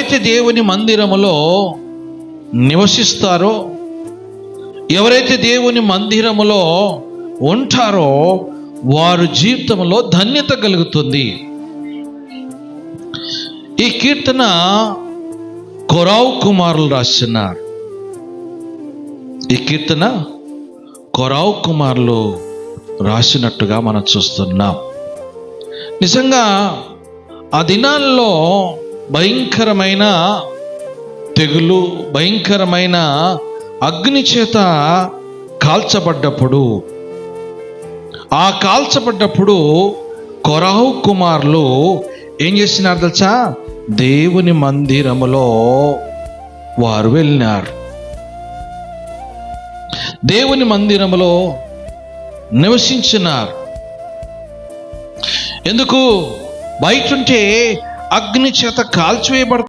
ఎవరైతే దేవుని మందిరములో నివసిస్తారో, ఎవరైతే దేవుని మందిరములో ఉంటారో వారు జీవితంలో ధన్యత కలుగుతుంది. ఈ కీర్తన కొరావు కుమారులు రాస్తున్నారు. ఈ కీర్తన కొరావు కుమారులు రాసినట్టుగా మనం చూస్తున్నాం. నిజంగా ఆ దినాల్లో భయంకరమైన తెగులు, భయంకరమైన అగ్ని చేత కాల్చబడ్డప్పుడు, ఆ కాల్చబడ్డప్పుడు కొరాహు కుమారులు ఏం చేసినారు తెలుసా? దేవుని మందిరములో వారు వెళ్ళినారు. దేవుని మందిరములో నివసించినారు. ఎందుకు? బయటుంటే అగ్ని చేత కాల్చివేయబడు